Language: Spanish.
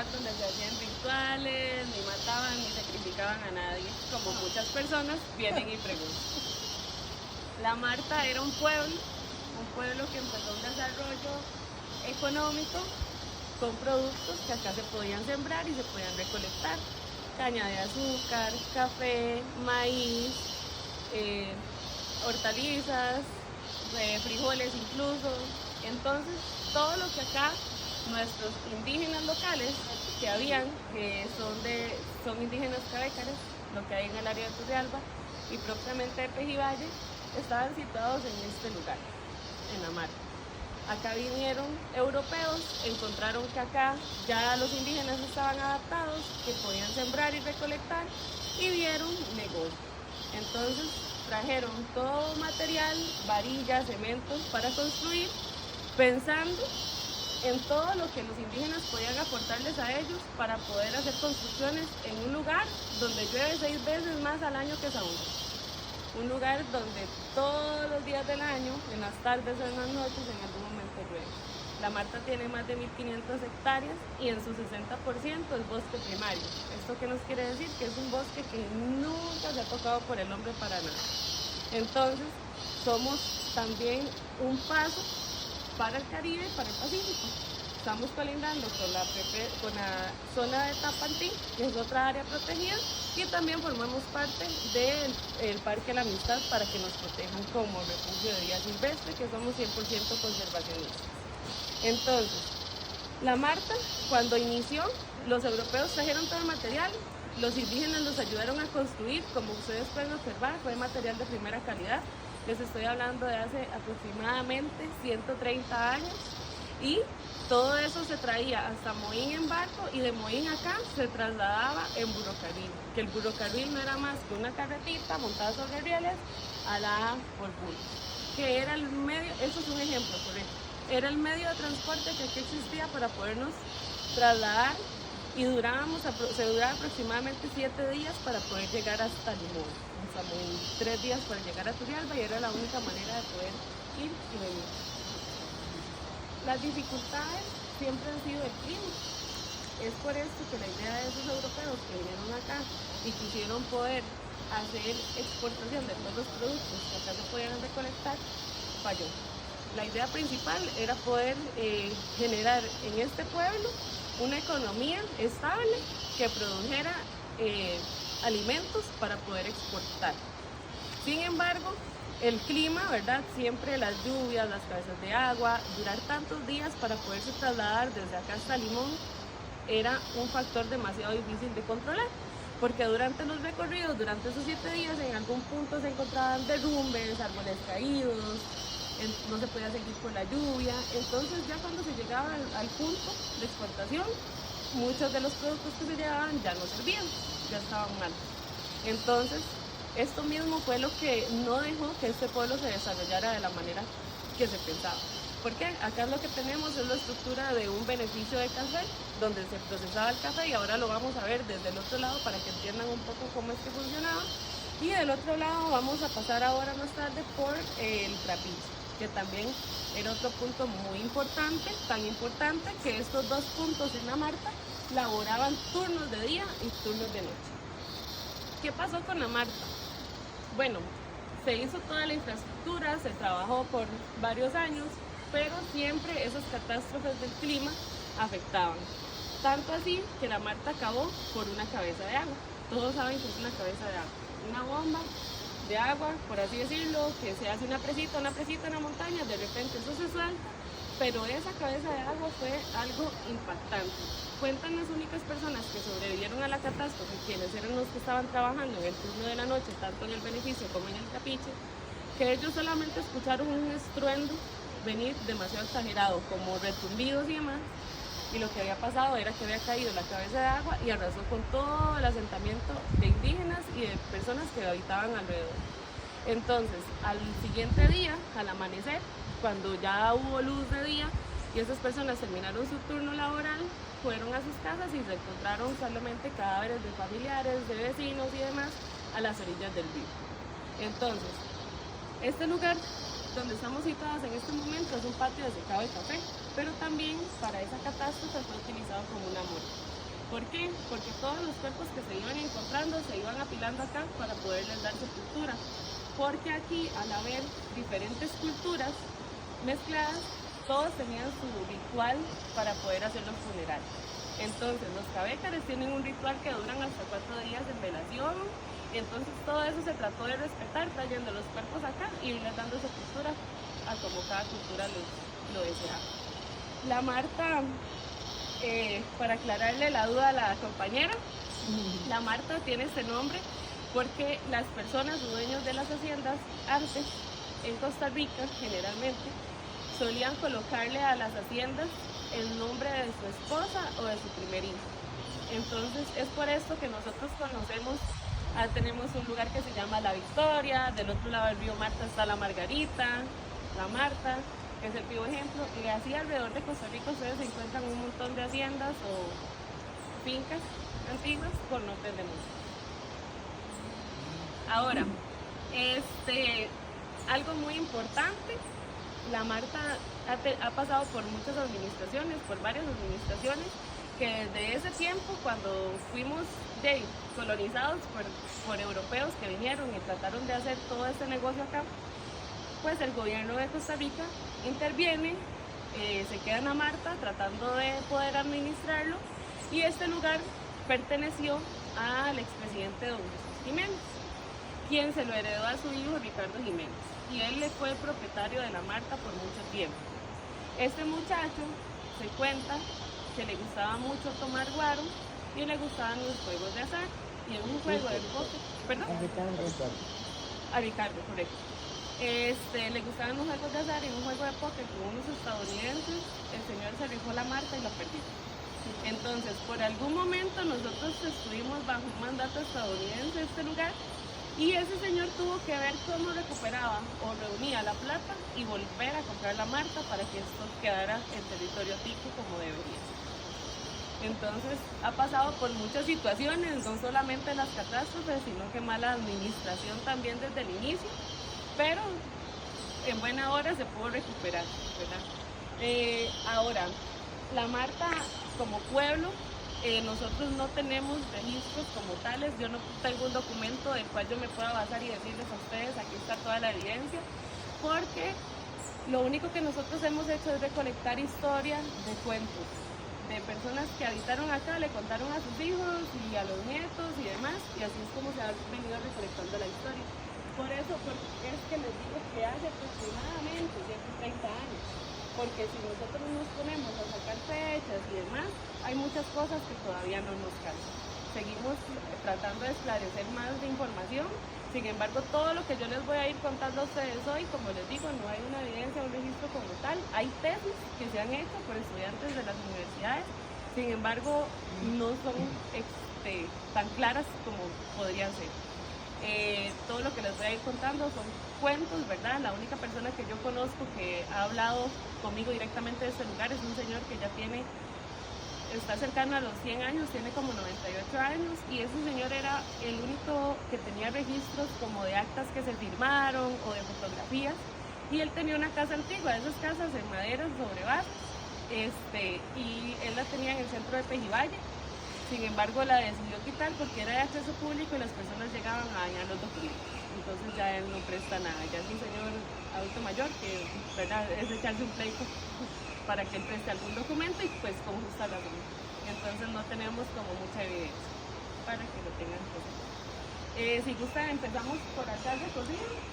lugar donde se hacían rituales, ni mataban ni sacrificaban a nadie, como muchas personas vienen y preguntan. La Marta era un pueblo que empezó un desarrollo económico con productos que acá se podían sembrar y se podían recolectar. Caña de azúcar, café, maíz, hortalizas, frijoles incluso. Entonces, todo lo que acá nuestros indígenas locales que habían, que son indígenas cabécares, lo que hay en el área de Turrialba y propiamente de Pejivalle, estaban situados en este lugar, en la Marta. Acá vinieron europeos, encontraron que acá ya los indígenas estaban adaptados, que podían sembrar y recolectar, y vieron negocio. Entonces trajeron todo material, varillas, cementos para construir, pensando en todo lo que los indígenas podían aportarles a ellos para poder hacer construcciones en un lugar donde llueve 6 veces más al año que Saúl. Un lugar donde todos los días del año, en las tardes o en las noches, en algún momento llueve. La Marta tiene más de 1.500 hectáreas y en su 60% es bosque primario. ¿Esto qué nos quiere decir? Que es un bosque que nunca se ha tocado por el hombre para nada. Entonces, somos también un paso para el Caribe y para el Pacífico. Estamos colindando con la zona de Tapantí, que es otra área protegida, y también formamos parte del Parque La Amistad para que nos protejan como refugio de vida silvestre, que somos 100% conservacionistas. Entonces, la Marta, cuando inició, los europeos trajeron todo el material, los indígenas los ayudaron a construir, como ustedes pueden observar, fue material de primera calidad. Les estoy hablando de hace aproximadamente 130 años y todo eso se traía hasta Moín en barco y de Moín acá se trasladaba en burrocarril, que el burrocarril no era más que una carretita montada sobre rieles alada por burros, que era el medio, eso es un ejemplo, correcto, era el medio de transporte que aquí existía para podernos trasladar y se duraba aproximadamente 7 días para poder llegar hasta Limón, hasta Moín, 3 días para llegar a Turrialba y era la única manera de poder ir y venir. Las dificultades siempre han sido el clima. Es por esto que la idea de esos europeos que vinieron acá y quisieron poder hacer exportación de todos los productos que acá se podían recolectar, falló. La idea principal era poder generar en este pueblo una economía estable que produjera alimentos para poder exportar. Sin embargo, el clima, ¿verdad? Siempre las lluvias, las cabezas de agua, durar tantos días para poderse trasladar desde acá hasta Limón era un factor demasiado difícil de controlar, porque durante los recorridos, durante esos 7 días, en algún punto se encontraban derrumbes, árboles caídos, no se podía seguir por la lluvia. Entonces ya cuando se llegaba al punto de exportación, muchos de los productos que se llevaban ya no servían, ya estaban mal. Entonces, esto mismo fue lo que no dejó que este pueblo se desarrollara de la manera que se pensaba. ¿Por qué? Acá lo que tenemos es la estructura de un beneficio de café, donde se procesaba el café y ahora lo vamos a ver desde el otro lado para que entiendan un poco cómo es que funcionaba. Y del otro lado vamos a pasar ahora más tarde por el trapiche, que también era otro punto muy importante, tan importante que estos dos puntos en la Marta laboraban turnos de día y turnos de noche. ¿Qué pasó con la Marta? Bueno, se hizo toda la infraestructura, se trabajó por varios años, pero siempre esas catástrofes del clima afectaban. Tanto así que la Marta acabó por una cabeza de agua. Todos saben que es una cabeza de agua, una bomba de agua, por así decirlo, que se hace una presita en la montaña, de repente eso se suelta, pero esa cabeza de agua fue algo impactante. Cuentan las únicas personas que sobrevivieron a la catástrofe, quienes eran los que estaban trabajando en el turno de la noche, tanto en el beneficio como en el trapiche, que ellos solamente escucharon un estruendo venir demasiado exagerado, como retumbidos y demás, y lo que había pasado era que había caído la cabeza de agua y arrasó con todo el asentamiento de indígenas y de personas que habitaban alrededor. Entonces, al siguiente día, al amanecer, cuando ya hubo luz de día y esas personas terminaron su turno laboral, fueron a sus casas y se encontraron solamente cadáveres de familiares, de vecinos y demás a las orillas del río. Entonces, este lugar donde estamos situados en este momento es un patio de secado de café, pero también para esa catástrofe fue utilizado como una morgue. ¿Por qué? Porque todos los cuerpos que se iban encontrando se iban apilando acá para poderles dar sepultura. Porque aquí, al haber diferentes culturas mezcladas, todos tenían su ritual para poder hacer los funerales. Entonces, los cabécares tienen un ritual que duran hasta 4 días de velación. Entonces, todo eso se trató de respetar, trayendo los cuerpos acá y irles dando sepultura a como cada cultura lo deseaba. La Marta, para aclararle la duda a la compañera, la Marta tiene este nombre porque las personas o dueños de las haciendas antes, en Costa Rica generalmente, solían colocarle a las haciendas el nombre de su esposa o de su primer hijo. Entonces es por esto que nosotros conocemos, tenemos un lugar que se llama La Victoria, del otro lado del río Marta está la Margarita, la Marta, que es el vivo ejemplo, y así alrededor de Costa Rica ustedes encuentran un montón de haciendas o fincas antiguas con nombres de mujeres. Ahora, algo muy importante, la Marta ha pasado por muchas administraciones, por varias administraciones, que desde ese tiempo, cuando fuimos colonizados por europeos que vinieron y trataron de hacer todo este negocio acá, pues el gobierno de Costa Rica interviene, se queda en la Marta tratando de poder administrarlo, y este lugar perteneció al expresidente don Jesús Jiménez, quien se lo heredó a su hijo Ricardo Jiménez, y él le fue el propietario de la Marta por mucho tiempo. Este muchacho se cuenta que le gustaba mucho tomar guaro y le gustaban los juegos de azar, y en un juego de póker, ¿perdón? A Ricardo, correcto. Le gustaban los juegos de azar, y en un juego de póker con unos estadounidenses, el señor se rifó la Marta y la perdió. Entonces, por algún momento nosotros estuvimos bajo un mandato estadounidense en este lugar, y ese señor tuvo que ver cómo recuperaba o reunía la plata y volver a comprar la Marta para que esto quedara en territorio tico como debería. Entonces ha pasado por muchas situaciones, no solamente las catástrofes, sino que mala administración también desde el inicio, pero en buena hora se pudo recuperar, ¿verdad? Ahora, la Marta como pueblo, nosotros no tenemos registros como tales. Yo no tengo un documento del cual yo me pueda basar y decirles a ustedes, aquí está toda la evidencia, porque lo único que nosotros hemos hecho es recolectar historias de cuentos, de personas que habitaron acá, le contaron a sus hijos y a los nietos y demás, y así es como se ha venido recolectando la historia. Por eso es que les digo que hace aproximadamente 130 años. Porque si nosotros nos ponemos a sacar fechas y demás, hay muchas cosas que todavía no nos calzan. Seguimos tratando de esclarecer más de información. Sin embargo, todo lo que yo les voy a ir contando a ustedes hoy, como les digo, no hay una evidencia, un registro como tal. Hay tesis que se han hecho por estudiantes de las universidades, sin embargo, no son tan claras como podrían ser. Todo lo que les voy a ir contando son cuentos, ¿verdad? La única persona que yo conozco que ha hablado conmigo directamente de este lugar es un señor que ya está cercano a los 100 años, tiene como 98 años, y ese señor era el único que tenía registros como de actas que se firmaron o de fotografías, y él tenía una casa antigua, esas casas en madera sobre barro, y él la tenía en el centro de Pejivalle. Sin embargo, la decidió quitar porque era de acceso público y las personas llegaban a dañar los documentos. Entonces ya él no presta nada. Ya es un señor adulto mayor que, ¿verdad?, es echarse un pleito para que él preste algún documento, y pues con justa razón. Entonces no tenemos como mucha evidencia para que lo tengan presente. Si gustan, empezamos por acá el recorrido.